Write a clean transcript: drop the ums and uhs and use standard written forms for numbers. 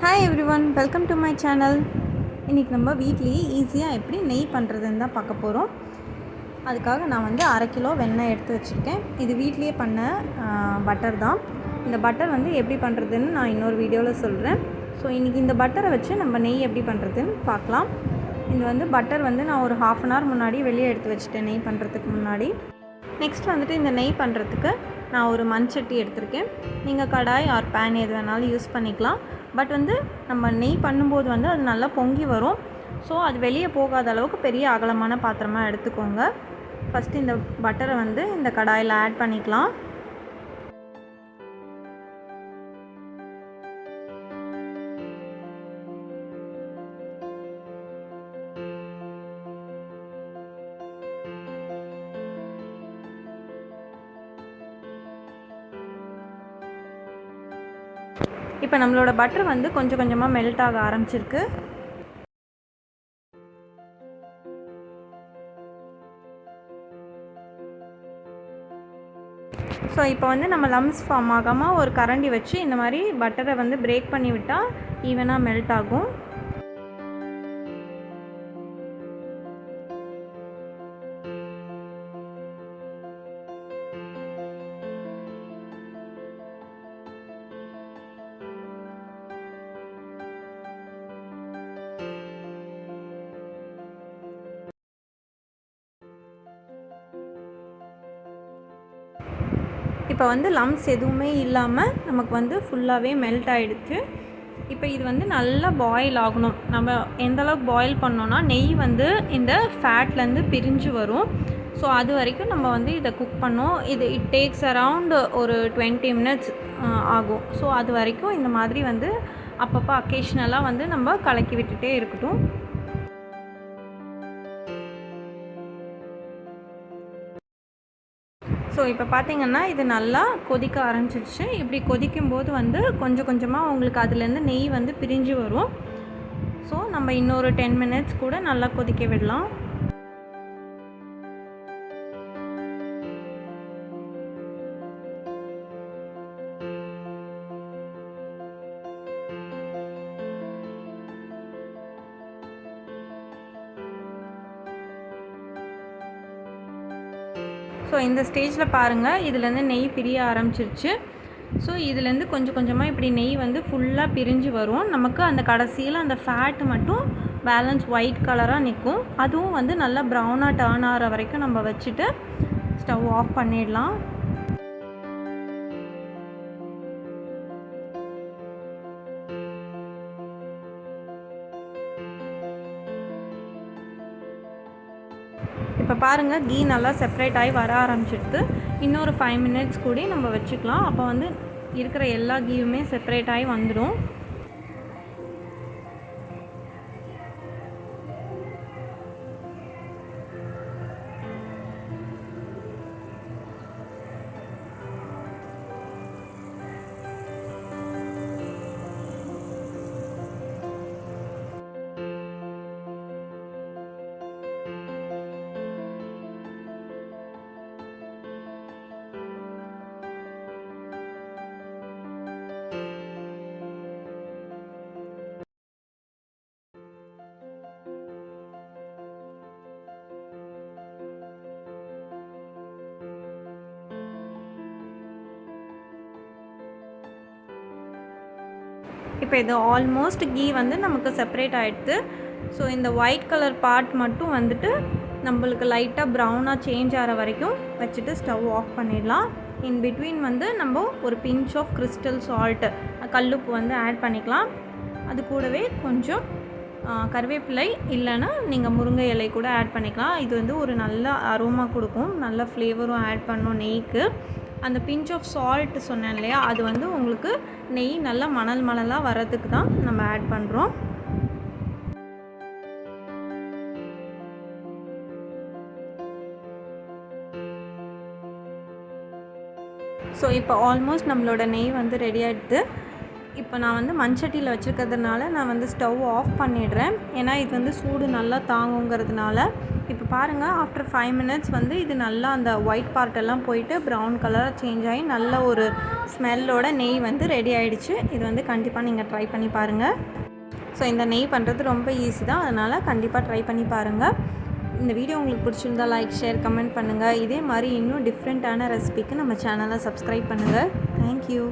Hi everyone, welcome to my channel. இன்றைக்கி நம்ம வீட்லேயே ஈஸியாக எப்படி நெய் பண்ணுறதுன்னு தான் பார்க்க போகிறோம். அதுக்காக நான் வந்து 1/2 கிலோ வெண்ணெய் எடுத்து வச்சுருக்கேன். இது வீட்லேயே பண்ண பட்டர் தான். இந்த பட்டர் வந்து எப்படி பண்ணுறதுன்னு நான் இன்னொரு வீடியோவில் சொல்கிறேன். ஸோ இன்றைக்கி இந்த பட்டரை வச்சு நம்ம நெய் எப்படி பண்ணுறதுன்னு பார்க்கலாம். இது வந்து பட்டர் வந்து நான் ஒரு 1/2 அன் ஹவர் முன்னாடி வெளியே எடுத்து வச்சுட்டேன் நெய் பண்ணுறதுக்கு முன்னாடி. நெக்ஸ்ட் வந்துட்டு இந்த நெய் பண்ணுறதுக்கு நான் ஒரு மண்சட்டி எடுத்திருக்கேன். நீங்கள் கடாய் ஆர் பேன் எது வேணாலும் யூஸ் பண்ணிக்கலாம். பட் வந்து நம்ம நெய் பண்ணும்போது வந்து அது நல்லா பொங்கி வரும். ஸோ அது வெளியே போகாத அளவுக்கு பெரிய அகலமான பாத்திரமாக எடுத்துக்கோங்க. ஃபஸ்ட்டு இந்த பட்டரை வந்து இந்த கடாயில் ஆட் பண்ணிக்கலாம். இப்போ நம்மளோட பட்டர் வந்து கொஞ்சம் கொஞ்சமாக மெல்ட் ஆக ஆரம்பிச்சிருக்கு. ஸோ இப்போ வந்து நம்ம லம்ஸ் ஃபார்ம் ஆகாமல் ஒரு கரண்டி வச்சு இந்த மாதிரி பட்டரை வந்து பிரேக் பண்ணி விட்டால் ஈவனாக மெல்ட் ஆகும். இப்போ வந்து லம்ஸ் எதுவுமே இல்லாமல் நமக்கு வந்து ஃபுல்லாகவே மெல்ட் ஆகிடுச்சு. இப்போ இது வந்து நல்லா பாயில் ஆகணும். நம்ம எந்தளவுக்கு பாயில் பண்ணோன்னா நெய் வந்து இந்த ஃபேட்லேருந்து பிரிஞ்சு வரும். ஸோ அது வரைக்கும் நம்ம வந்து இதை குக் பண்ணோம். இட் டேக்ஸ் அரவுண்ட் ஒரு 20 மினிட்ஸ் ஆகும். ஸோ அது வரைக்கும் இந்த மாதிரி வந்து அப்பப்போ அக்கேஷ்னலாக வந்து நம்ம கலக்கி விட்டுட்டே இருக்கட்டும். ஸோ இப்போ பார்த்திங்கன்னா இது நல்லா கொதிக்க ஆரம்பிச்சிடுச்சு. இப்படி கொதிக்கும்போது வந்து கொஞ்சம் கொஞ்சமாக உங்களுக்கு அதுலேருந்து நெய் வந்து பிரிஞ்சு வரும். ஸோ நம்ம இன்னொரு 10 மினிட்ஸ் கூட நல்லா கொதிக்க விடலாம். ஸோ இந்த ஸ்டேஜில் பாருங்கள், இதுலேருந்து நெய் பிரிய ஆரம்பிச்சிருச்சு. ஸோ இதுலேருந்து கொஞ்சம் கொஞ்சமாக இப்படி நெய் வந்து ஃபுல்லாக பிரிஞ்சு வரும். நமக்கு அந்த கடைசியில் அந்த ஃபேட் மட்டும் பேலன்ஸ் ஒயிட் கலராக நிற்கும். அதுவும் வந்து நல்லா ப்ரௌனாக டர்ன் ஆகிற வரைக்கும் நம்ம வச்சுட்டு ஸ்டவ் ஆஃப் பண்ணிடலாம். இப்போ பாருங்கள், கீ நல்லா செப்பரேட் ஆகி வர ஆரம்பிச்சிடுது. இன்னொரு 5 மினிட்ஸ் கூட நம்ம வச்சுக்கலாம். அப்போ வந்து இருக்கிற எல்லா கீயுமே செப்பரேட் ஆகி வந்துடும். இப்போ இது ஆல்மோஸ்ட் கீ வந்து நமக்கு செப்பரேட் ஆகிடுது. ஸோ இந்த ஒயிட் கலர் பார்ட் மட்டும் வந்துட்டு நம்மளுக்கு லைட்டாக ப்ரௌனாக சேஞ்ச் ஆகிற வரைக்கும் வச்சுட்டு ஸ்டவ் ஆஃப் பண்ணிடலாம். இன் பிட்வீன் வந்து நம்ம ஒரு பிஞ்ச் ஆஃப் கிறிஸ்டல் சால்ட்டு, கல்லுப்பு வந்து ஆட் பண்ணிக்கலாம். அது கூடவே கொஞ்சம் கருவேப்பிலை இல்லைன்னா நீங்கள் முருங்கை இலை கூட ஆட் பண்ணிக்கலாம். இது வந்து ஒரு நல்ல அரோமா கொடுக்கும், நல்ல ஃப்ளேவரும் ஆட் பண்ணும் நெய்க்கு. அந்த பிஞ்ச் ஆஃப் சால்ட் சொன்னேன் இல்லையா, அது வந்து உங்களுக்கு நெய் நல்லா மணலாக வர்றதுக்கு தான் நம்ம ஆட் பண்ணுறோம். ஸோ இப்போ ஆல்மோஸ்ட் நம்மளோட நெய் வந்து ரெடி ஆகிடுது. இப்போ நான் வந்து மண்சட்டியில் வச்சுருக்கிறதுனால நான் வந்து ஸ்டவ் ஆஃப் பண்ணிடுறேன். ஏன்னா இது வந்து சூடு நல்லா தாங்குங்கிறதுனால. இப்போ பாருங்கள், ஆஃப்டர் 5 மினிட்ஸ் வந்து இது நல்லா அந்த ஒயிட் பார்ட்டெல்லாம் போயிட்டு ப்ரௌன் கலராக சேஞ்ச் ஆகி நல்ல ஒரு ஸ்மெல்லோட நெய் வந்து ரெடி ஆகிடுச்சு. இது வந்து கண்டிப்பாக நீங்கள் ட்ரை பண்ணி பாருங்கள். ஸோ இந்த நெய் பண்ணுறது ரொம்ப ஈஸி தான், அதனால் கண்டிப்பாக ட்ரை பண்ணி பாருங்கள். இந்த வீடியோ உங்களுக்கு பிடிச்சிருந்தா லைக், ஷேர், கமெண்ட் பண்ணுங்கள். இதே மாதிரி இன்னும் டிஃப்ரெண்ட்டான ரெசிபிக்கு நம்ம சேனலை சப்ஸ்கிரைப் பண்ணுங்கள். தேங்க்யூ.